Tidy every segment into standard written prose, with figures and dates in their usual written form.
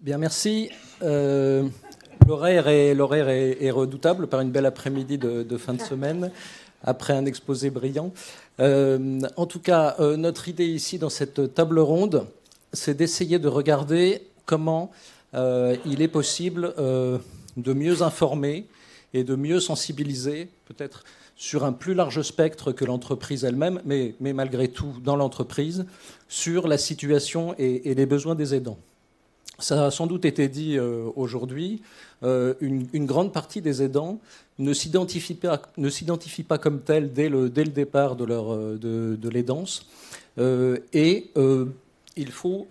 Bien, merci. L'horaire est redoutable par une belle après-midi de fin de semaine, après un exposé brillant. En tout cas, notre idée ici, dans cette table ronde, c'est d'essayer de regarder comment il est possible de mieux informer et de mieux sensibiliser, peut-être sur un plus large spectre que l'entreprise elle-même, mais malgré tout dans l'entreprise, sur la situation et les besoins des aidants. Ça a sans doute été dit aujourd'hui, une grande partie des aidants ne s'identifient pas comme tels dès le départ de l'aidance. Et il faut,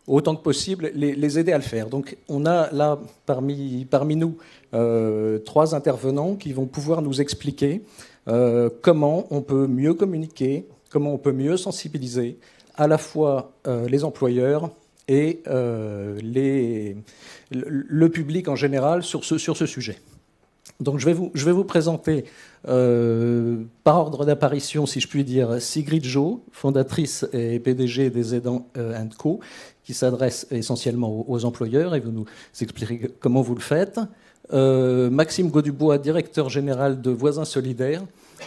autant que possible, les aider à le faire. Donc on a là, parmi nous, 3 intervenants qui vont pouvoir nous expliquer comment on peut mieux communiquer, comment on peut mieux sensibiliser à la fois les employeurs et le public en général sur ce sujet. Donc je vais vous présenter par ordre d'apparition, si je puis dire, Sigrid Jo, fondatrice et PDG des Aidants & Co, qui s'adresse essentiellement aux employeurs, et vous nous expliquerez comment vous le faites. Maxime Gaudubois, directeur général de Voisins Solidaires.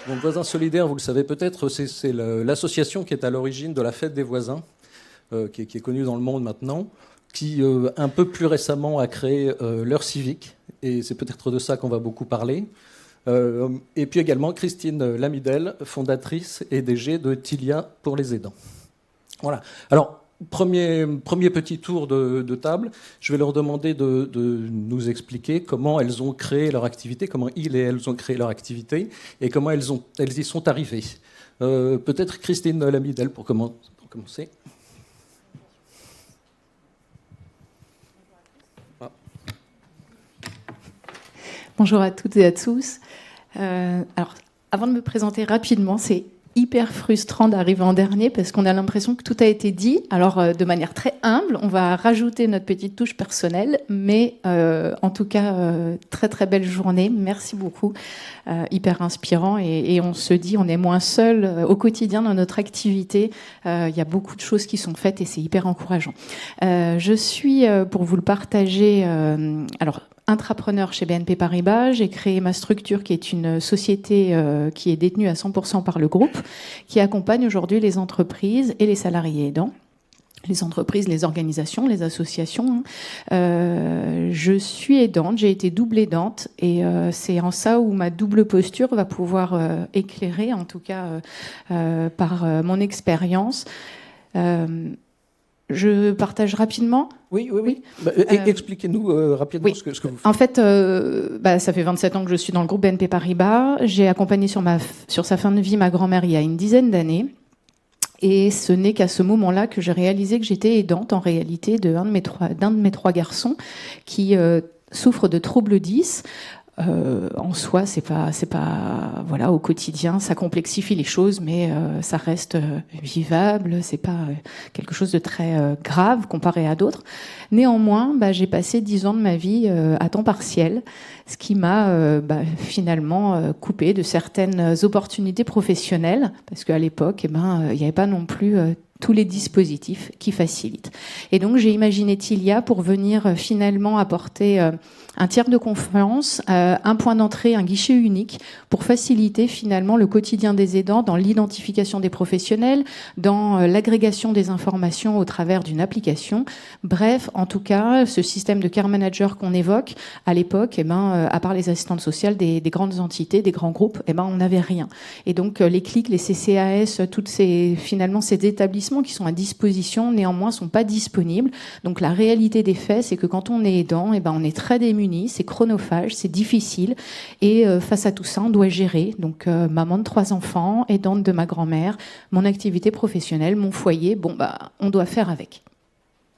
Donc Voisins Solidaires, vous le savez peut-être, c'est l'association qui est à l'origine de la fête des voisins, qui est connue dans le monde maintenant, qui un peu plus récemment a créé l'heure civique, et c'est peut-être de ça qu'on va beaucoup parler. Et puis également Christine Lamidel, fondatrice et DG de Tilia pour les aidants. Voilà. Alors, premier petit tour de table, je vais leur demander de nous expliquer comment elles ont créé leur activité, comment ils et elles ont créé leur activité, et comment elles y sont arrivées. Peut-être Christine Lamidel pour commencer. Bonjour à toutes et à tous. Alors, avant de me présenter rapidement, c'est hyper frustrant d'arriver en dernier parce qu'on a l'impression que tout a été dit. Alors, de manière très humble, on va rajouter notre petite touche personnelle, mais en tout cas, très très belle journée. Merci beaucoup, hyper inspirant. Et on se dit, on est moins seul au quotidien dans notre activité. Il y a beaucoup de choses qui sont faites et c'est hyper encourageant. Je suis, pour vous le partager, intrapreneur chez BNP Paribas. J'ai créé ma structure qui est une société qui est détenue à 100% par le groupe, qui accompagne aujourd'hui les entreprises et les salariés aidants. Les entreprises, les organisations, les associations. Je suis aidante, j'ai été double aidante et c'est en ça où ma double posture va pouvoir éclairer, en tout cas par mon expérience. Je partage rapidement. Oui. Expliquez-nous rapidement ce que vous faites. En fait, ça fait 27 ans que je suis dans le groupe BNP Paribas. J'ai accompagné sur sa fin de vie ma grand-mère il y a une dizaine d'années. Et ce n'est qu'à ce moment-là que j'ai réalisé que j'étais aidante, en réalité, d'un de mes trois garçons qui souffre de troubles 10. En soi, c'est pas voilà, au quotidien, ça complexifie les choses, mais ça reste vivable. C'est pas quelque chose de très grave comparé à d'autres. Néanmoins, j'ai passé 10 ans de ma vie à temps partiel, ce qui m'a finalement coupé de certaines opportunités professionnelles, parce qu'à l'époque, il n'y avait pas non plus tous les dispositifs qui facilitent. Et donc, j'ai imaginé Tilia pour venir finalement apporter un tiers de confiance, un point d'entrée, un guichet unique pour faciliter finalement le quotidien des aidants dans l'identification des professionnels, dans l'agrégation des informations au travers d'une application. Bref, en tout cas, ce système de care manager qu'on évoque, à l'époque, à part les assistantes sociales des grandes entités, des grands groupes, on n'avait rien. Et donc, les CLIC, les CCAS, finalement, ces établissements qui sont à disposition, néanmoins, sont pas disponibles. Donc, la réalité des faits, c'est que quand on est aidant, on est très démuni, c'est chronophage, c'est difficile. Et face à tout ça, on doit gérer. Donc, maman de 3 enfants, aidante de ma grand-mère, mon activité professionnelle, mon foyer, on doit faire avec.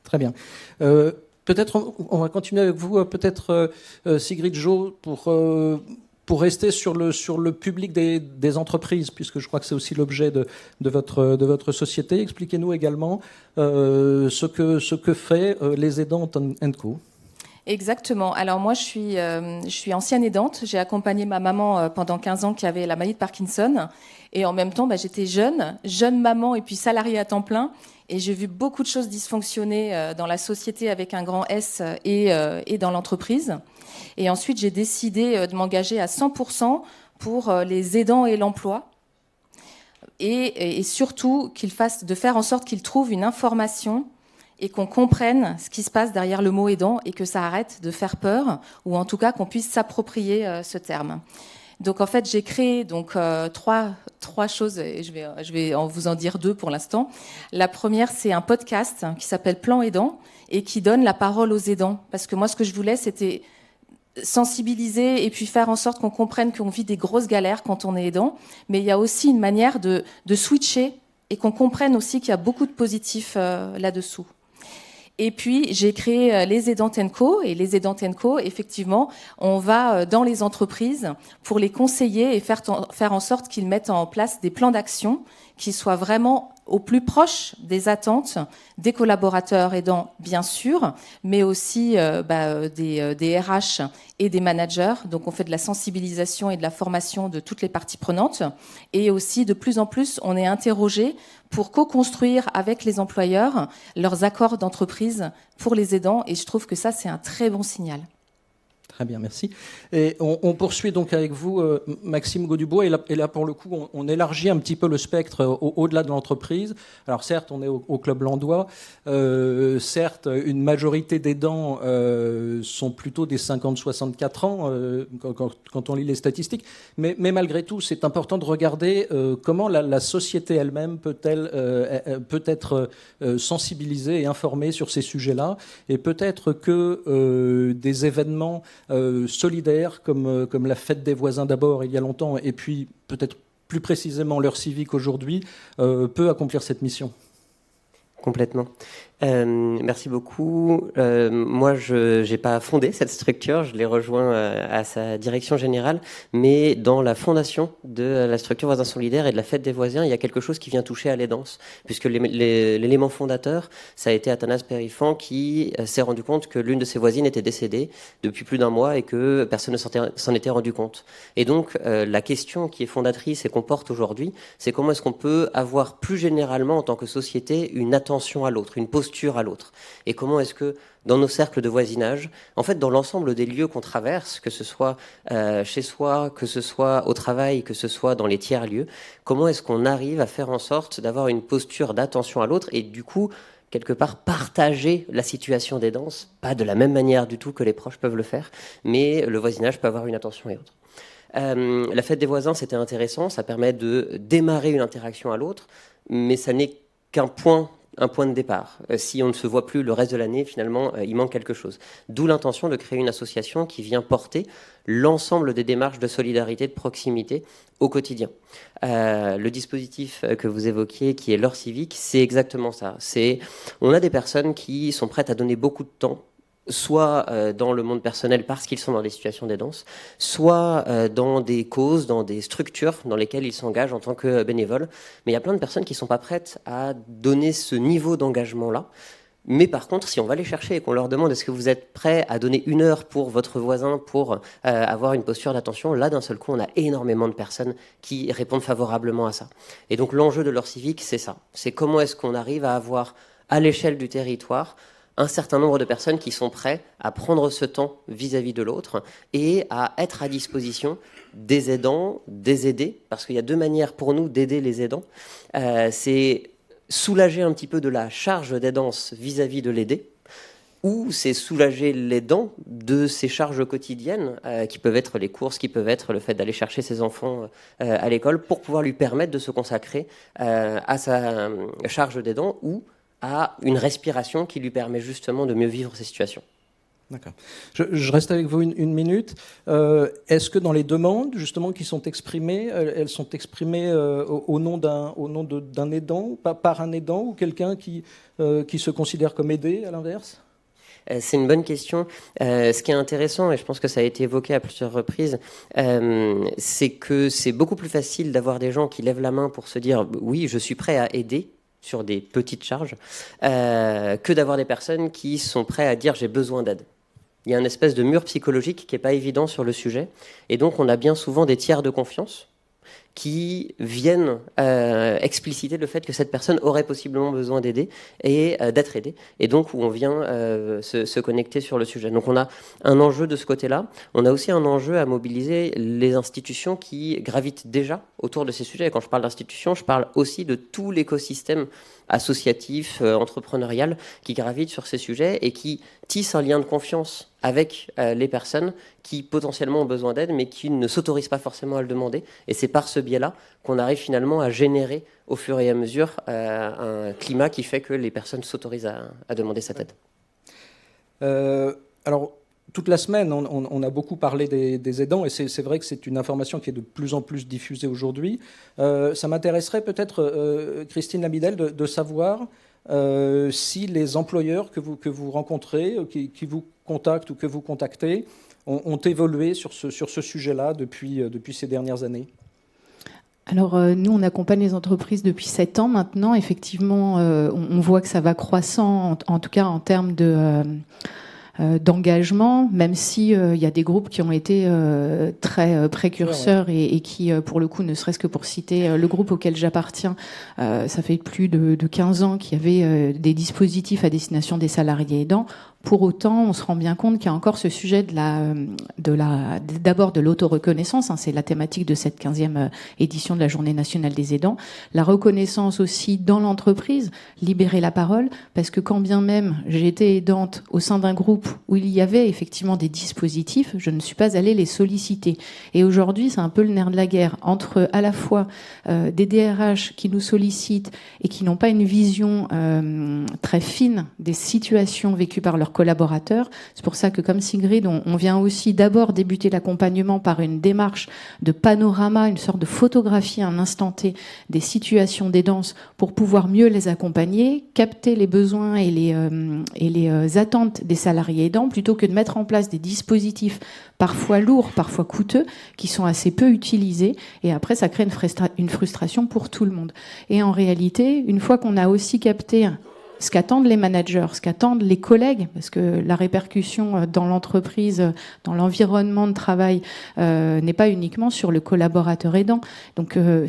Très bien. Peut-être on va continuer avec vous, peut-être Sigrid Jo, pour rester sur le public des entreprises, puisque je crois que c'est aussi l'objet de votre société. Expliquez-nous également ce que fait les Aidants & Co. Exactement. Alors moi, je suis ancienne aidante. J'ai accompagné ma maman pendant 15 ans qui avait la maladie de Parkinson. Et en même temps, j'étais jeune maman et puis salariée à temps plein. Et j'ai vu beaucoup de choses dysfonctionner dans la société avec un grand S et dans l'entreprise. Et ensuite, j'ai décidé de m'engager à 100% pour les aidants et l'emploi. Et surtout, de faire en sorte qu'ils trouvent une information et qu'on comprenne ce qui se passe derrière le mot aidant et que ça arrête de faire peur, ou en tout cas qu'on puisse s'approprier ce terme. Donc en fait, j'ai créé trois choses, et je vais vous en dire deux pour l'instant. La première, c'est un podcast qui s'appelle Plan Aidant et qui donne la parole aux aidants. Parce que moi, ce que je voulais, c'était sensibiliser et puis faire en sorte qu'on comprenne qu'on vit des grosses galères quand on est aidant. Mais il y a aussi une manière de switcher et qu'on comprenne aussi qu'il y a beaucoup de positifs là-dessous. Et puis, j'ai créé les Aidantes & Co. Et les Aidantes & Co., effectivement, on va dans les entreprises pour les conseiller et faire en sorte qu'ils mettent en place des plans d'action qui soient vraiment au plus proche des attentes des collaborateurs aidants, bien sûr, mais aussi des RH et des managers. Donc, on fait de la sensibilisation et de la formation de toutes les parties prenantes. Et aussi, de plus en plus, on est interrogé pour co-construire avec les employeurs leurs accords d'entreprise pour les aidants. Et je trouve que ça, c'est un très bon signal. Très bien, merci. Et on poursuit donc avec vous, Maxime Gaudubois. Et là, pour le coup, on élargit un petit peu le spectre au-delà de l'entreprise. Alors certes, on est au Club Landois. Certes, une majorité d'aidants sont plutôt des 50-64 ans quand on lit les statistiques. Mais malgré tout, c'est important de regarder comment la société elle-même peut être sensibilisée et informée sur ces sujets-là. Et peut-être que des événements solidaires comme la fête des voisins d'abord il y a longtemps et puis peut-être plus précisément l'heure civique aujourd'hui peut accomplir cette mission. Complètement. Merci beaucoup. Moi, je n'ai pas fondé cette structure, je l'ai rejoint à sa direction générale, mais dans la fondation de la structure Voisins Solidaires et de la Fête des Voisins, il y a quelque chose qui vient toucher à l'aidance, puisque l'élément fondateur, ça a été Athanas Périfan qui s'est rendu compte que l'une de ses voisines était décédée depuis plus d'un mois et que personne ne s'en était rendu compte. Et donc, la question qui est fondatrice et qu'on porte aujourd'hui, c'est comment est-ce qu'on peut avoir plus généralement, en tant que société, une attention à l'autre, une posture à l'autre. Et comment est-ce que dans nos cercles de voisinage, en fait dans l'ensemble des lieux qu'on traverse, que ce soit chez soi, que ce soit au travail, que ce soit dans les tiers-lieux, comment est-ce qu'on arrive à faire en sorte d'avoir une posture d'attention à l'autre et du coup, quelque part, partager la situation d'aidance, pas de la même manière du tout que les proches peuvent le faire, mais le voisinage peut avoir une attention et autre. La fête des voisins, c'était intéressant, ça permet de démarrer une interaction à l'autre, mais ça n'est qu'un point de départ. Si on ne se voit plus le reste de l'année, finalement, il manque quelque chose. D'où l'intention de créer une association qui vient porter l'ensemble des démarches de solidarité, de proximité au quotidien. Le dispositif que vous évoquiez, qui est l'heure civique, c'est exactement ça. On a des personnes qui sont prêtes à donner beaucoup de temps, soit dans le monde personnel parce qu'ils sont dans des situations d'aidance, soit dans des causes, dans des structures dans lesquelles ils s'engagent en tant que bénévoles. Mais il y a plein de personnes qui ne sont pas prêtes à donner ce niveau d'engagement-là. Mais par contre, si on va les chercher et qu'on leur demande est-ce que vous êtes prêt à donner 1 heure pour votre voisin pour avoir une posture d'attention, là d'un seul coup, on a énormément de personnes qui répondent favorablement à ça. Et donc l'enjeu de l'heure civique, c'est ça. C'est comment est-ce qu'on arrive à avoir à l'échelle du territoire un certain nombre de personnes qui sont prêtes à prendre ce temps vis-à-vis de l'autre et à être à disposition des aidants, des aidés, parce qu'il y a 2 manières pour nous d'aider les aidants. C'est soulager un petit peu de la charge d'aidance vis-à-vis de l'aidé, ou c'est soulager l'aidant de ses charges quotidiennes, qui peuvent être les courses, qui peuvent être le fait d'aller chercher ses enfants à l'école, pour pouvoir lui permettre de se consacrer à sa charge d'aidant, ou à une respiration qui lui permet justement de mieux vivre ces situations. D'accord. Je reste avec vous une minute. Est-ce que dans les demandes justement qui sont exprimées, elles sont exprimées au nom d'un aidant, par un aidant ou quelqu'un qui se considère comme aidé à l'inverse ? C'est une bonne question. Ce qui est intéressant, et je pense que ça a été évoqué à plusieurs reprises, c'est que c'est beaucoup plus facile d'avoir des gens qui lèvent la main pour se dire « oui, je suis prêt à aider », sur des petites charges, que d'avoir des personnes qui sont prêtes à dire « j'ai besoin d'aide ». Il y a une espèce de mur psychologique qui n'est pas évident sur le sujet, et donc on a bien souvent des tiers de confiance qui viennent expliciter le fait que cette personne aurait possiblement besoin d'aider et d'être aidée, et donc où on vient se connecter sur le sujet. Donc on a un enjeu de ce côté-là. On a aussi un enjeu à mobiliser les institutions qui gravitent déjà autour de ces sujets. Et quand je parle d'institutions, je parle aussi de tout l'écosystème associatif, entrepreneurial, qui gravite sur ces sujets et qui tisse un lien de confiance avec les personnes qui potentiellement ont besoin d'aide, mais qui ne s'autorisent pas forcément à le demander. Et c'est par ce biais-là qu'on arrive finalement à générer au fur et à mesure un climat qui fait que les personnes s'autorisent à demander cette aide. Alors, toute la semaine, on a beaucoup parlé des aidants, et c'est vrai que c'est une information qui est de plus en plus diffusée aujourd'hui. Ça m'intéresserait peut-être, Christine Lamidel, de savoir si les employeurs que vous rencontrez, qui vous contactent ou que vous contactez, ont évolué sur ce sujet-là depuis ces dernières années. Alors, nous, on accompagne les entreprises depuis 7 ans maintenant. Effectivement, on voit que ça va croissant, en tout cas en termes d'engagement, même si il y a des groupes qui ont été très précurseurs et qui, pour le coup, ne serait-ce que pour citer le groupe auquel j'appartiens, ça fait plus de 15 ans qu'il y avait des dispositifs à destination des salariés aidants. Pour autant, on se rend bien compte qu'il y a encore ce sujet d'abord de l'autoreconnaissance, hein, c'est la thématique de cette 15e édition de la Journée nationale des aidants, la reconnaissance aussi dans l'entreprise, libérer la parole, parce que quand bien même j'ai été aidante au sein d'un groupe où il y avait effectivement des dispositifs, je ne suis pas allée les solliciter. Et aujourd'hui, c'est un peu le nerf de la guerre entre à la fois des DRH qui nous sollicitent et qui n'ont pas une vision très fine des situations vécues par leurs collaborateurs. C'est pour ça que, comme Sigrid, on vient aussi d'abord débuter l'accompagnement par une démarche de panorama, une sorte de photographie à un instant T des situations d'aidance pour pouvoir mieux les accompagner, capter les besoins et les attentes des salariés aidants, plutôt que de mettre en place des dispositifs parfois lourds, parfois coûteux, qui sont assez peu utilisés. Et après, ça crée une frustration pour tout le monde. Et en réalité, une fois qu'on a aussi capté ce qu'attendent les managers, ce qu'attendent les collègues, parce que la répercussion dans l'entreprise, dans l'environnement de travail, n'est pas uniquement sur le collaborateur aidant. Donc il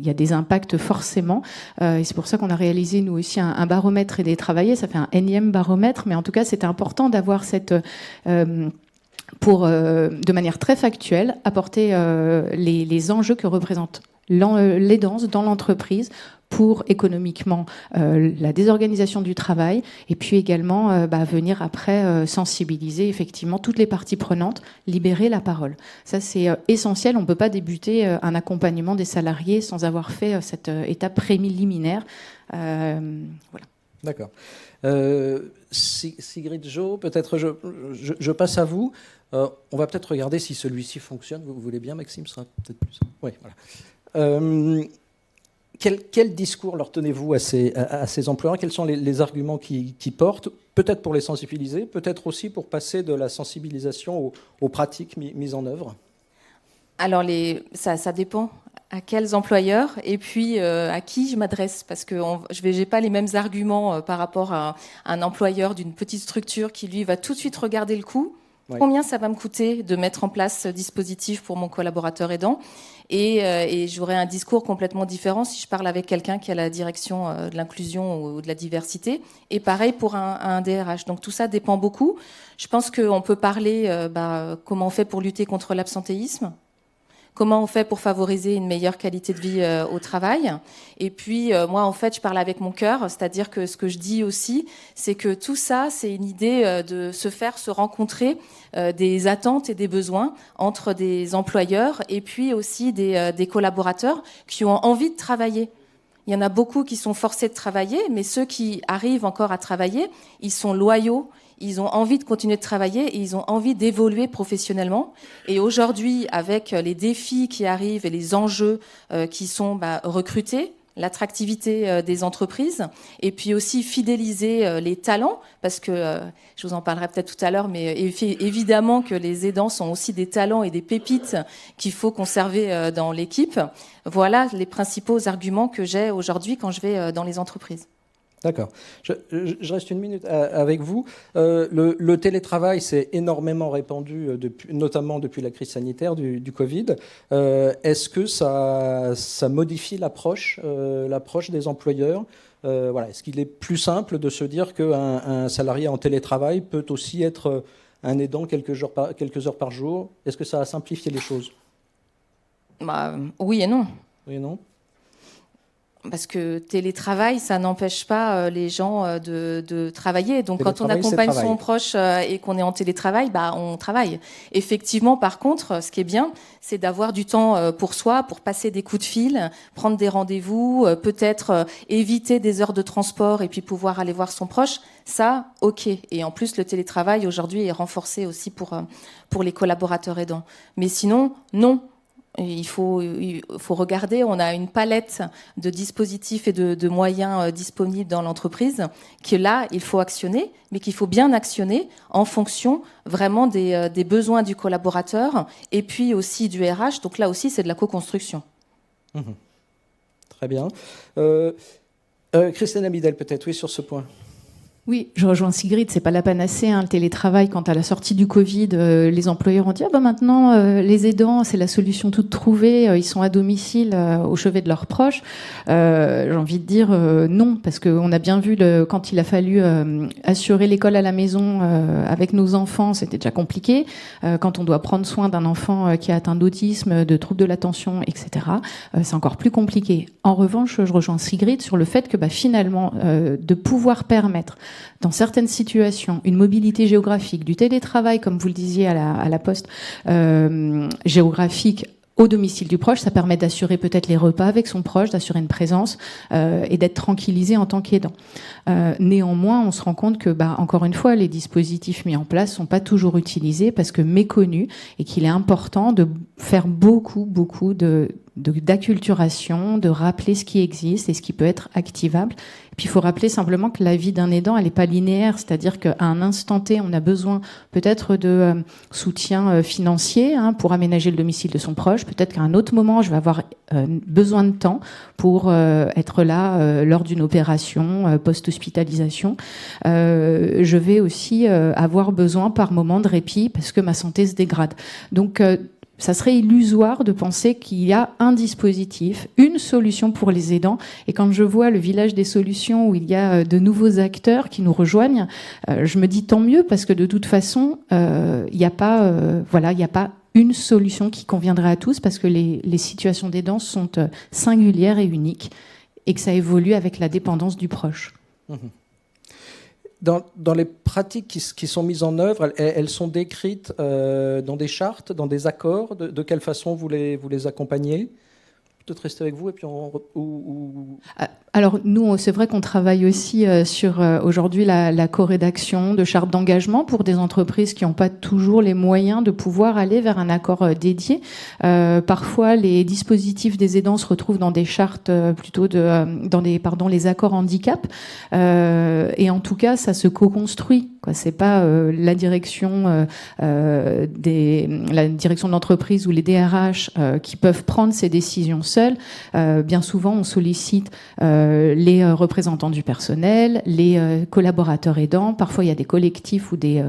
y a des impacts forcément. Et c'est pour ça qu'on a réalisé nous aussi un baromètre aidé travailler. Ça fait un énième baromètre, mais en tout cas c'était important d'avoir cette pour de manière très factuelle apporter les enjeux que représente l'aidance dans l'entreprise pour économiquement la désorganisation du travail, et puis également venir après sensibiliser effectivement toutes les parties prenantes, libérer la parole. Ça c'est essentiel, on ne peut pas débuter un accompagnement des salariés sans avoir fait cette étape préliminaire. Voilà. D'accord. Sigrid Jo, peut-être je passe à vous. On va peut-être regarder si celui-ci fonctionne. Vous voulez bien, Maxime, ce sera peut-être plus simple. Oui, voilà. Quel discours leur tenez-vous à ces employeurs? Quels sont les arguments qui portent? Peut-être pour les sensibiliser, peut-être aussi pour passer de la sensibilisation aux pratiques mises en œuvre. Alors, ça dépend à quels employeurs et puis à qui je m'adresse. Parce que je n'ai pas les mêmes arguments par rapport à un employeur d'une petite structure qui, lui, va tout de suite regarder le coût. Ouais. Combien ça va me coûter de mettre en place ce dispositif pour mon collaborateur aidant? Et j'aurai un discours complètement différent si je parle avec quelqu'un qui a la direction de l'inclusion ou de la diversité. Et pareil pour un DRH. Donc tout ça dépend beaucoup. Je pense qu'on peut parler comment on fait pour lutter contre l'absentéisme, comment on fait pour favoriser une meilleure qualité de vie au travail. Et puis, moi, en fait, je parle avec mon cœur, c'est-à-dire que ce que je dis aussi, c'est que tout ça, c'est une idée de se rencontrer des attentes et des besoins entre des employeurs et puis aussi des collaborateurs qui ont envie de travailler. Il y en a beaucoup qui sont forcés de travailler, mais ceux qui arrivent encore à travailler, ils sont loyaux. Ils ont envie de continuer de travailler et ils ont envie d'évoluer professionnellement. Et aujourd'hui, avec les défis qui arrivent et les enjeux qui sont recruter, l'attractivité des entreprises, et puis aussi fidéliser les talents, parce que je vous en parlerai peut-être tout à l'heure, mais évidemment que les aidants sont aussi des talents et des pépites qu'il faut conserver dans l'équipe. Voilà les principaux arguments que j'ai aujourd'hui quand je vais dans les entreprises. D'accord. Je reste une minute avec vous. Le télétravail s'est énormément répandu, notamment depuis la crise sanitaire du Covid. Est-ce que ça modifie l'approche des employeurs? Voilà. Est-ce qu'il est plus simple de se dire qu'un salarié en télétravail peut aussi être un aidant quelques heures par jour? Est-ce que ça a simplifié les choses? Oui et non. Oui et non. Parce que télétravail, ça n'empêche pas les gens de travailler. Donc, quand on accompagne son proche et qu'on est en télétravail, on travaille. Effectivement, par contre, ce qui est bien, c'est d'avoir du temps pour soi, pour passer des coups de fil, prendre des rendez-vous, peut-être éviter des heures de transport et puis pouvoir aller voir son proche. Ça, ok. Et en plus, le télétravail, aujourd'hui, est renforcé aussi pour les collaborateurs aidants. Mais sinon, non. Il faut regarder, on a une palette de dispositifs et de moyens disponibles dans l'entreprise que là, il faut actionner, mais qu'il faut bien actionner en fonction vraiment des besoins du collaborateur et puis aussi du RH. Donc là aussi, c'est de la co-construction. Très bien. Christiane Amidel, peut-être, oui, sur ce point. Oui, je rejoins Sigrid, c'est pas la panacée, le télétravail. Quand à la sortie du Covid, les employeurs ont dit maintenant les aidants, c'est la solution toute trouvée, ils sont à domicile au chevet de leurs proches. J'ai envie de dire non, parce qu'on a bien vu quand il a fallu assurer l'école à la maison avec nos enfants, c'était déjà compliqué. Quand on doit prendre soin d'un enfant qui a atteint d'autisme, de troubles de l'attention, etc., c'est encore plus compliqué. En revanche, je rejoins Sigrid sur le fait que finalement, de pouvoir permettre dans certaines situations, une mobilité géographique, du télétravail, comme vous le disiez à la Poste, géographique au domicile du proche, ça permet d'assurer peut-être les repas avec son proche, d'assurer une présence et d'être tranquillisé en tant qu'aidant. Néanmoins, on se rend compte que, encore une fois, les dispositifs mis en place sont pas toujours utilisés parce que méconnus et qu'il est important de faire beaucoup d'acculturation, de rappeler ce qui existe et ce qui peut être activable. Et puis il faut rappeler simplement que la vie d'un aidant, elle n'est pas linéaire, c'est-à-dire qu'à un instant T, on a besoin peut-être de soutien financier pour aménager le domicile de son proche. Peut-être qu'à un autre moment, je vais avoir besoin de temps pour être là lors d'une opération post-hospitalisation. Je vais aussi avoir besoin par moment de répit parce que ma santé se dégrade. Donc ça serait illusoire de penser qu'il y a un dispositif, une solution pour les aidants. Et quand je vois le village des solutions où il y a de nouveaux acteurs qui nous rejoignent, je me dis tant mieux parce que de toute façon, il n'y a pas une solution qui conviendrait à tous parce que les situations d'aidants sont singulières et uniques et que ça évolue avec la dépendance du proche. Dans les pratiques qui sont mises en œuvre, elles sont décrites dans des chartes, dans des accords. De quelle façon vous les accompagnez? Peut-être rester avec vous et puis Alors nous, c'est vrai qu'on travaille aussi sur aujourd'hui la co-rédaction de chartes d'engagement pour des entreprises qui n'ont pas toujours les moyens de pouvoir aller vers un accord dédié. Parfois, les dispositifs des aidants se retrouvent dans des chartes plutôt dans les accords handicap. Et en tout cas, ça se co-construit. C'est pas la direction de l'entreprise ou les DRH qui peuvent prendre ces décisions seuls. Bien souvent, on sollicite les représentants du personnel, les collaborateurs aidants. Parfois, il y a des collectifs ou des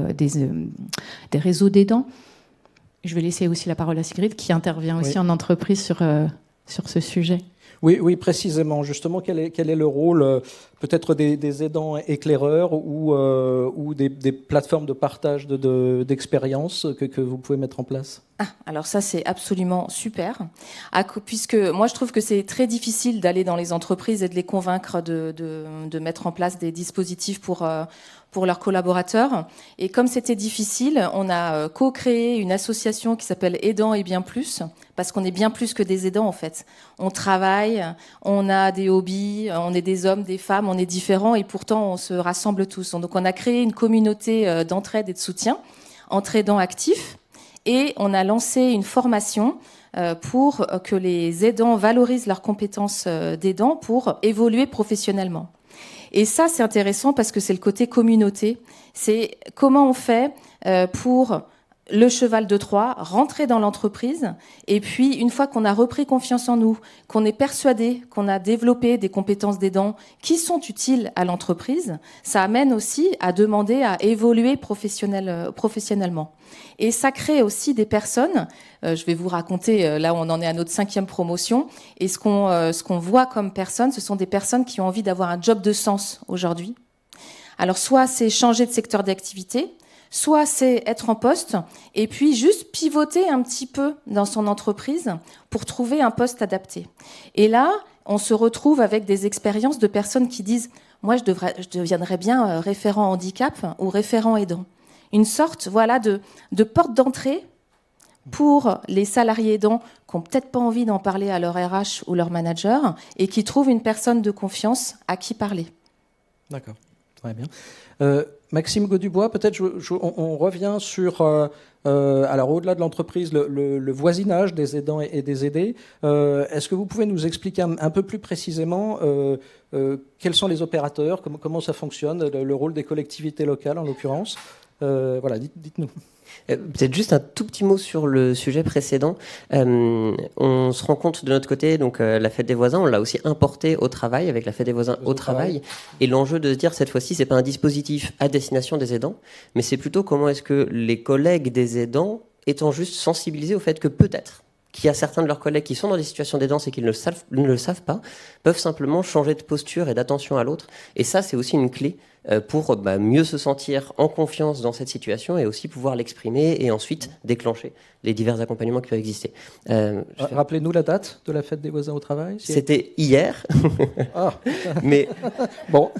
réseaux d'aidants. Je vais laisser aussi la parole à Sigrid, qui intervient aussi en entreprise sur ce sujet. Oui, précisément. Justement, quel est le rôle peut-être des aidants éclaireurs ou des plateformes de partage d'expériences que vous pouvez mettre en place? Alors ça, c'est absolument super, puisque moi, je trouve que c'est très difficile d'aller dans les entreprises et de les convaincre de mettre en place des dispositifs pour leurs collaborateurs. Et comme c'était difficile, on a co-créé une association qui s'appelle Aidants et bien plus, parce qu'on est bien plus que des aidants en fait. On travaille, on a des hobbies, on est des hommes, des femmes, on est différents et pourtant on se rassemble tous. Donc on a créé une communauté d'entraide et de soutien entre aidants actifs et on a lancé une formation pour que les aidants valorisent leurs compétences d'aidants pour évoluer professionnellement. Et ça, c'est intéressant parce que c'est le côté communauté. C'est comment on fait pour le cheval de Troie, rentrer dans l'entreprise, et puis une fois qu'on a repris confiance en nous, qu'on est persuadé qu'on a développé des compétences d'aidant qui sont utiles à l'entreprise, ça amène aussi à demander à évoluer professionnellement. Et ça crée aussi des personnes, je vais vous raconter, là on en est à notre 5e promotion, et ce qu'on voit comme personnes, ce sont des personnes qui ont envie d'avoir un job de sens aujourd'hui. Alors soit c'est changer de secteur d'activité, soit c'est être en poste et puis juste pivoter un petit peu dans son entreprise pour trouver un poste adapté. Et là, on se retrouve avec des expériences de personnes qui disent « Moi, je deviendrais bien référent handicap ou référent aidant ». Une sorte de porte d'entrée pour les salariés aidants qui n'ont peut-être pas envie d'en parler à leur RH ou leur manager et qui trouvent une personne de confiance à qui parler. D'accord, très bien. Maxime Gaudubois, peut-être on revient sur, alors au-delà de l'entreprise, le voisinage des aidants et des aidés. Est-ce que vous pouvez nous expliquer un peu plus précisément quels sont les opérateurs, comment ça fonctionne, le rôle des collectivités locales en l'occurrence? Voilà, dites-nous. Peut-être juste un tout petit mot sur le sujet précédent. On se rend compte de notre côté, donc la fête des voisins, on l'a aussi importé au travail, avec la fête des voisins au travail. Et l'enjeu de se dire, cette fois-ci, c'est pas un dispositif à destination des aidants, mais c'est plutôt comment est-ce que les collègues des aidants, étant juste sensibilisés au fait que peut-être qu'il y a certains de leurs collègues qui sont dans des situations d'aidance et qui ne le savent pas, peuvent simplement changer de posture et d'attention à l'autre. Et ça, c'est aussi une clé pour mieux se sentir en confiance dans cette situation et aussi pouvoir l'exprimer et ensuite déclencher les divers accompagnements qui peuvent exister. Rappelez-nous la date de la fête des voisins au travail. C'était hier. Ah. Mais bon.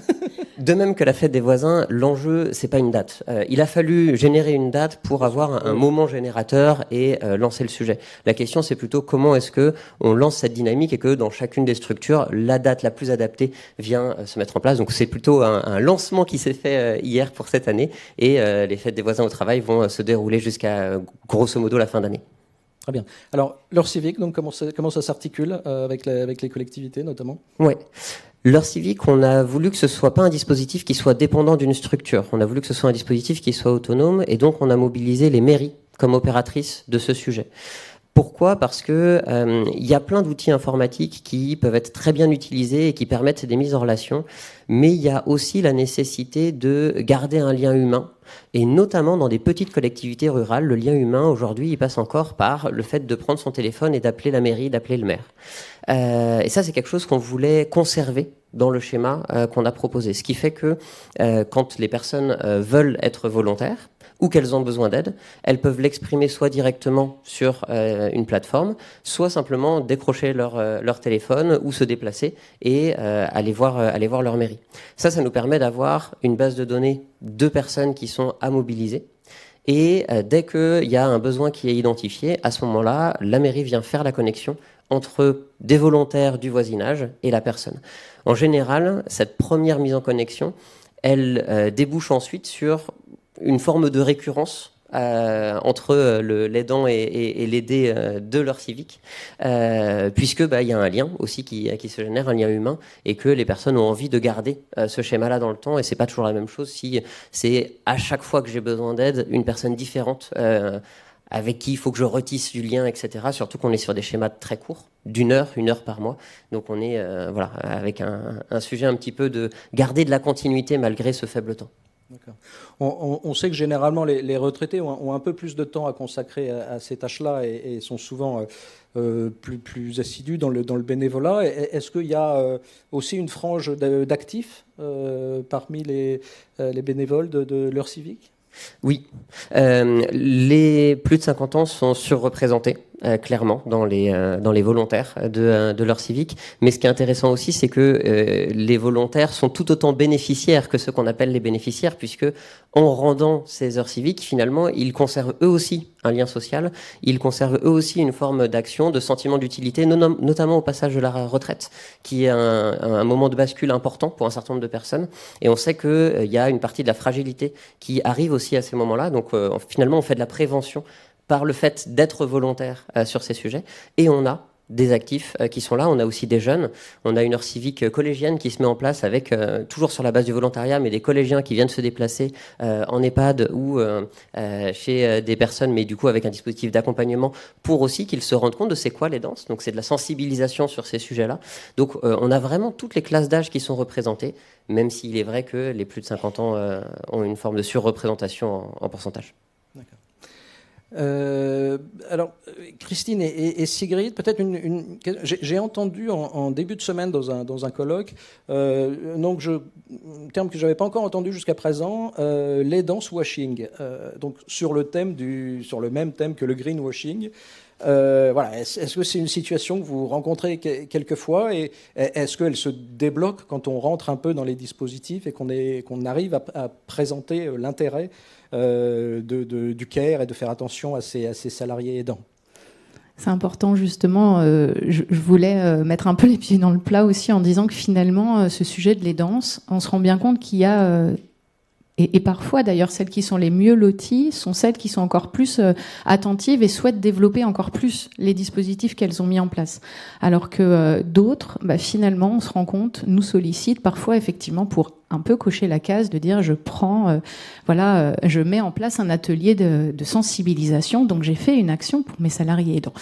De même que la fête des voisins, l'enjeu, c'est pas une date. Il a fallu générer une date pour avoir un moment générateur et lancer le sujet. La question, c'est plutôt comment est-ce que on lance cette dynamique et que dans chacune des structures, la date la plus adaptée vient se mettre en place. Donc c'est plutôt un lancement qui s'est fait hier pour cette année et les fêtes des voisins au travail vont se dérouler jusqu'à grosso modo la fin d'année. Très bien. Alors, l'heure civique, donc, comment ça s'articule avec les collectivités, notamment ? Ouais. L'heure civique, on a voulu que ce soit pas un dispositif qui soit dépendant d'une structure. On a voulu que ce soit un dispositif qui soit autonome et donc on a mobilisé les mairies comme opératrices de ce sujet. Pourquoi ? Parce que y a plein d'outils informatiques qui peuvent être très bien utilisés et qui permettent des mises en relation, mais il y a aussi la nécessité de garder un lien humain. Et notamment dans des petites collectivités rurales, le lien humain, aujourd'hui, il passe encore par le fait de prendre son téléphone et d'appeler la mairie, d'appeler le maire. Et ça, c'est quelque chose qu'on voulait conserver dans le schéma qu'on a proposé. Ce qui fait que quand les personnes veulent être volontaires, ou qu'elles ont besoin d'aide, elles peuvent l'exprimer soit directement sur une plateforme, soit simplement décrocher leur téléphone ou se déplacer et aller voir leur mairie. Ça nous permet d'avoir une base de données de personnes qui sont à mobiliser. Et dès qu'il y a un besoin qui est identifié, à ce moment-là, la mairie vient faire la connexion entre des volontaires du voisinage et la personne. En général, cette première mise en connexion, elle débouche ensuite sur une forme de récurrence entre l'aidant et l'aidé de l'heure civique, puisque il y a un lien aussi qui se génère, un lien humain, et que les personnes ont envie de garder ce schéma-là dans le temps, et c'est pas toujours la même chose si c'est à chaque fois que j'ai besoin d'aide, une personne différente avec qui il faut que je retisse du lien, etc. Surtout qu'on est sur des schémas très courts, une heure par mois. Donc on est avec un sujet un petit peu de garder de la continuité malgré ce faible temps. D'accord. On sait que généralement les retraités ont un peu plus de temps à consacrer à ces tâches-là et sont souvent plus assidus dans le bénévolat. Est-ce qu'il y a aussi une frange d'actifs parmi les bénévoles de l'heure civique ? Oui. Les plus de 50 ans sont surreprésentés, clairement, dans les volontaires de l'heure civique. Mais ce qui est intéressant aussi, c'est que les volontaires sont tout autant bénéficiaires que ceux qu'on appelle les bénéficiaires, puisque en rendant ces heures civiques, finalement, ils conservent eux aussi un lien social, ils conservent eux aussi une forme d'action, de sentiment d'utilité, notamment au passage de la retraite, qui est un moment de bascule important pour un certain nombre de personnes. Et on sait qu'il y a une partie de la fragilité qui arrive aussi à ces moments-là. Donc finalement, on fait de la prévention par le fait d'être volontaire sur ces sujets. Et on a des actifs qui sont là. On a aussi des jeunes. On a une heure civique collégienne qui se met en place avec, toujours sur la base du volontariat, mais des collégiens qui viennent se déplacer en EHPAD ou chez des personnes, mais du coup avec un dispositif d'accompagnement pour aussi qu'ils se rendent compte de c'est quoi les danses. Donc c'est de la sensibilisation sur ces sujets-là. Donc on a vraiment toutes les classes d'âge qui sont représentées, même s'il est vrai que les plus de 50 ans ont une forme de surreprésentation en pourcentage. D'accord. Alors, Christine et Sigrid, peut-être j'ai entendu en début de semaine dans un colloque, donc un terme que je n'avais pas encore entendu jusqu'à présent, les dance washing, donc sur le même thème que le greenwashing. Voilà. Est-ce que c'est une situation que vous rencontrez quelquefois et est-ce qu'elle se débloque quand on rentre un peu dans les dispositifs et qu'on arrive à présenter l'intérêt du care et de faire attention à ces salariés aidants? C'est important justement, je voulais mettre un peu les pieds dans le plat aussi en disant que finalement ce sujet de l'aidance, on se rend bien compte qu'il y a... Et parfois, d'ailleurs, celles qui sont les mieux loties sont celles qui sont encore plus attentives et souhaitent développer encore plus les dispositifs qu'elles ont mis en place. Alors que d'autres, finalement, on se rend compte, nous sollicitent parfois effectivement pour un peu cocher la case de dire je prends, je mets en place un atelier de sensibilisation, donc j'ai fait une action pour mes salariés aidants.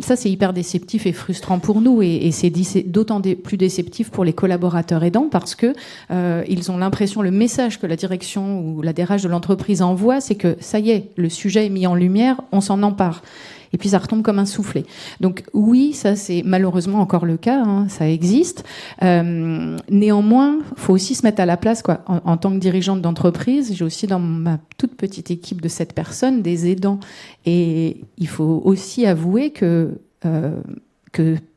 Ça, c'est hyper déceptif et frustrant pour nous et c'est d'autant plus déceptif pour les collaborateurs aidants parce que ils ont l'impression, le message que la direction ou la DRH de l'entreprise envoie, c'est que ça y est, le sujet est mis en lumière, on s'en empare. Et puis ça retombe comme un soufflet. Donc oui, ça c'est malheureusement encore le cas, ça existe. Néanmoins, il faut aussi se mettre à la place, quoi. En tant que dirigeante d'entreprise, j'ai aussi dans ma toute petite équipe de 7 personnes des aidants. Et il faut aussi avouer que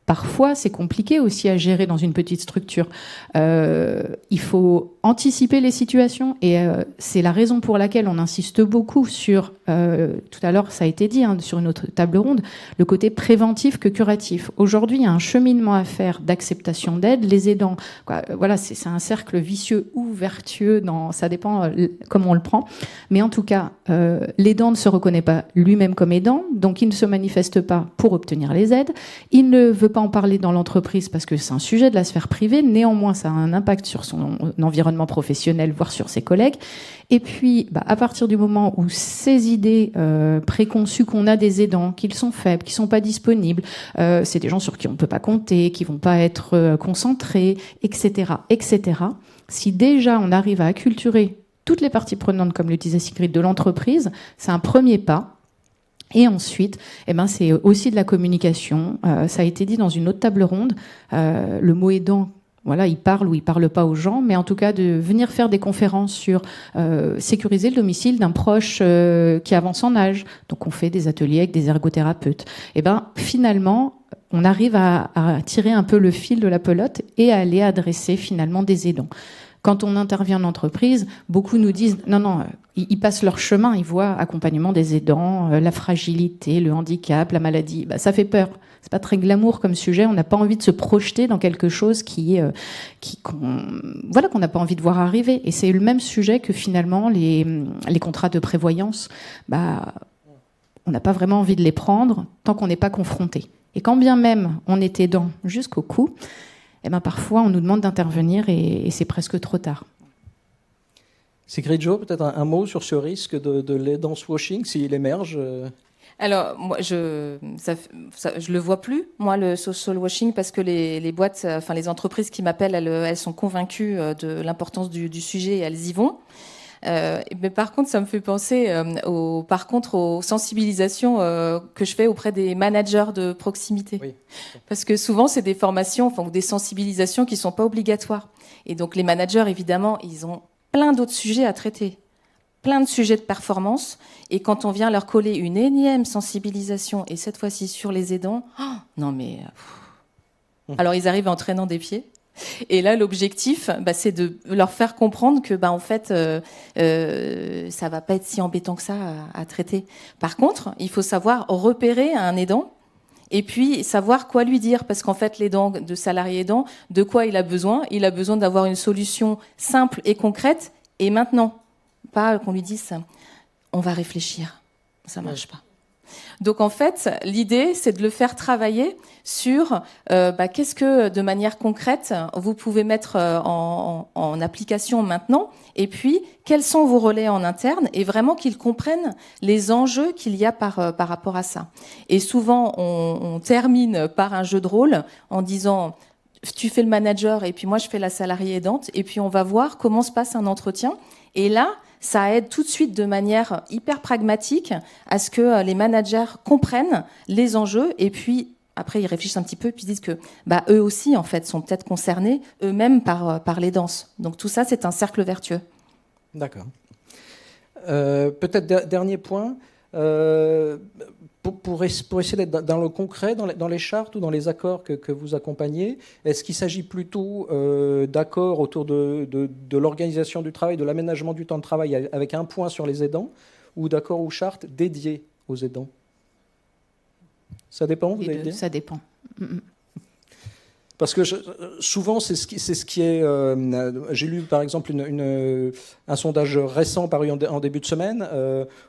parfois, c'est compliqué aussi à gérer dans une petite structure. Il faut anticiper les situations et c'est la raison pour laquelle on insiste beaucoup sur, tout à l'heure ça a été dit sur une autre table ronde, le côté préventif que curatif. Aujourd'hui, il y a un cheminement à faire d'acceptation d'aide. Les aidants, voilà, c'est un cercle vicieux ou vertueux, ça dépend comment on le prend. Mais en tout cas, l'aidant ne se reconnaît pas lui-même comme aidant, donc il ne se manifeste pas pour obtenir les aides. Il ne veut pas en parler dans l'entreprise parce que c'est un sujet de la sphère privée. Néanmoins, ça a un impact sur son environnement professionnel, voire sur ses collègues. Et puis, à partir du moment où ces idées préconçues qu'on a des aidants, qu'ils sont faibles, qu'ils sont pas disponibles, c'est des gens sur qui on peut pas compter, qui vont pas être concentrés, etc., etc. Si déjà on arrive à acculturer toutes les parties prenantes, comme le disait Sigrid, de l'entreprise, c'est un premier pas. Et ensuite, c'est aussi de la communication. Ça a été dit dans une autre table ronde. Le mot aidant, voilà, il parle ou il parle pas aux gens, mais en tout cas de venir faire des conférences sur sécuriser le domicile d'un proche qui avance en âge. Donc on fait des ateliers avec des ergothérapeutes. Finalement, on arrive à tirer un peu le fil de la pelote et à aller adresser finalement des aidants. Quand on intervient en entreprise, beaucoup nous disent non, ils passent leur chemin, ils voient accompagnement des aidants, la fragilité, le handicap, la maladie. Ça fait peur. C'est pas très glamour comme sujet. On n'a pas envie de se projeter dans quelque chose qu'on n'a pas envie de voir arriver. Et c'est le même sujet que finalement les contrats de prévoyance. On n'a pas vraiment envie de les prendre tant qu'on n'est pas confronté. Et quand bien même on est aidant jusqu'au cou, parfois on nous demande d'intervenir et c'est presque trop tard. Sigrid Jo, peut-être un mot sur ce risque de l'aidance washing, s'il émerge. Alors, moi, je le vois plus, moi, le social washing, parce que les boîtes, les entreprises qui m'appellent, elles sont convaincues de l'importance du sujet et elles y vont. Mais par contre, ça me fait penser aux sensibilisations que je fais auprès des managers de proximité. Oui. Parce que souvent, c'est des formations ou des sensibilisations qui ne sont pas obligatoires. Et donc, les managers, évidemment, ils ont plein d'autres sujets à traiter, plein de sujets de performance. Et quand on vient leur coller une énième sensibilisation, et cette fois-ci sur les aidants, non mais... Alors, ils arrivent en traînant des pieds. Et là, l'objectif, c'est de leur faire comprendre que, en fait, ça va pas être si embêtant que ça à traiter. Par contre, il faut savoir repérer un aidant et puis savoir quoi lui dire. Parce qu'en fait, l'aidant, de salarié aidant, de quoi il a besoin? Il a besoin d'avoir une solution simple et concrète et maintenant. Pas qu'on lui dise, on va réfléchir. Ça marche pas. Donc en fait, l'idée, c'est de le faire travailler sur qu'est-ce que, de manière concrète, vous pouvez mettre en application maintenant, et puis quels sont vos relais en interne, et vraiment qu'ils comprennent les enjeux qu'il y a par rapport à ça. Et souvent, on termine par un jeu de rôle en disant tu fais le manager et puis moi je fais la salariée aidante, et puis on va voir comment se passe un entretien. Et là, ça aide tout de suite de manière hyper pragmatique à ce que les managers comprennent les enjeux, et puis après ils réfléchissent un petit peu et puis ils disent que eux aussi en fait sont peut-être concernés eux-mêmes par les danses. Donc tout ça, c'est un cercle vertueux. D'accord. Peut-être dernier point. Pour essayer d'être dans le concret, dans les chartes ou dans les accords que vous accompagnez, est-ce qu'il s'agit plutôt d'accords autour de l'organisation du travail, de l'aménagement du temps de travail avec un point sur les aidants, ou d'accords ou chartes dédiés aux aidants? Ça dépend, vous avez dit ? Ça dépend. Parce que souvent, c'est ce qui est... j'ai lu, par exemple, un sondage récent paru en début de semaine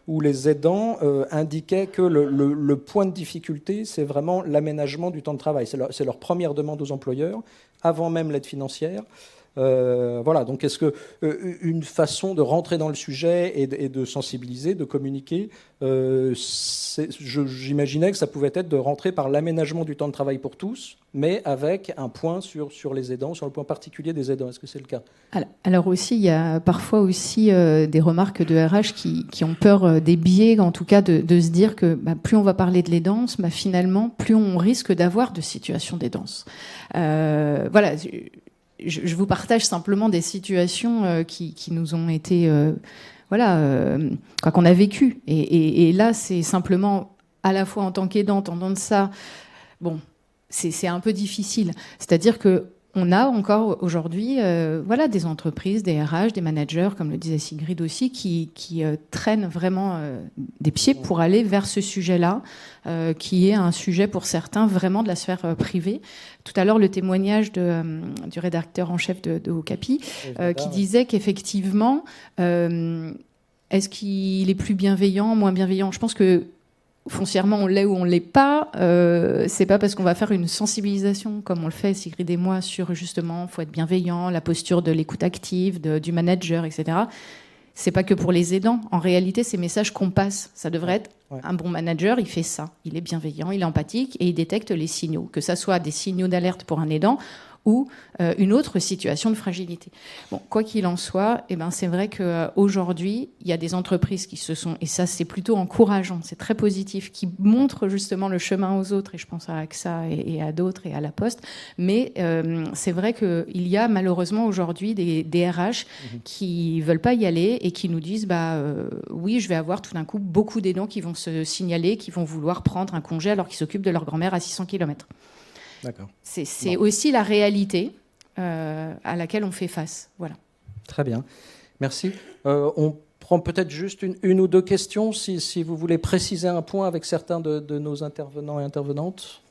où les aidants indiquaient que le point de difficulté, c'est vraiment l'aménagement du temps de travail. C'est leur première demande aux employeurs, avant même l'aide financière. Voilà, donc est-ce que une façon de rentrer dans le sujet et de sensibiliser, de communiquer, j'imaginais que ça pouvait être de rentrer par l'aménagement du temps de travail pour tous, mais avec un point sur les aidants, sur le point particulier des aidants. Est-ce que c'est le cas ? Alors aussi, il y a parfois aussi des remarques de RH qui ont peur des biais, en tout cas de se dire que plus on va parler de l'aidance, finalement, plus on risque d'avoir de situations d'aidance. Voilà. Je vous partage simplement des situations qui nous ont été, qu'on a vécues. Et là, c'est simplement, à la fois en tant qu'aidante, en tant que ça, bon, c'est un peu difficile. C'est-à-dire que on a encore aujourd'hui des entreprises, des RH, des managers, comme le disait Sigrid aussi, qui traînent vraiment des pieds pour aller vers ce sujet-là, qui est un sujet pour certains vraiment de la sphère privée. Tout à l'heure, le témoignage du rédacteur en chef de Okapi, qui disait qu'effectivement, est-ce qu'il est plus bienveillant, moins bienveillant ? Je pense que foncièrement, on l'est ou on l'est pas. C'est pas parce qu'on va faire une sensibilisation, comme on le fait Sigrid et moi, sur justement, faut être bienveillant, la posture de l'écoute active, du manager, etc. C'est pas que pour les aidants. En réalité, ces messages qu'on passe, ça devrait être un bon manager. Il fait ça. Il est bienveillant, il est empathique et il détecte les signaux, que ça soit des signaux d'alerte pour un aidant ou une autre situation de fragilité. Bon, quoi qu'il en soit, c'est vrai qu'aujourd'hui, il y a des entreprises qui se sont, et ça c'est plutôt encourageant, c'est très positif, qui montrent justement le chemin aux autres, et je pense à AXA et à d'autres, et à La Poste, mais c'est vrai qu'il y a malheureusement aujourd'hui des RH qui veulent pas y aller et qui nous disent, oui, je vais avoir tout d'un coup beaucoup d'aidants qui vont se signaler, qui vont vouloir prendre un congé alors qu'ils s'occupent de leur grand-mère à 600 km. D'accord. C'est aussi la réalité à laquelle on fait face. Voilà. Très bien. Merci. On prend peut-être juste une ou deux questions, si vous voulez préciser un point avec certains de nos intervenants et intervenantes.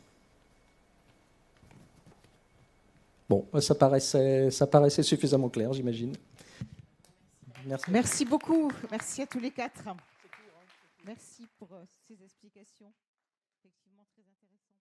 Bon, ça paraissait suffisamment clair, j'imagine. Merci. Merci beaucoup. Merci à tous les quatre. Merci pour ces explications effectivement très intéressantes.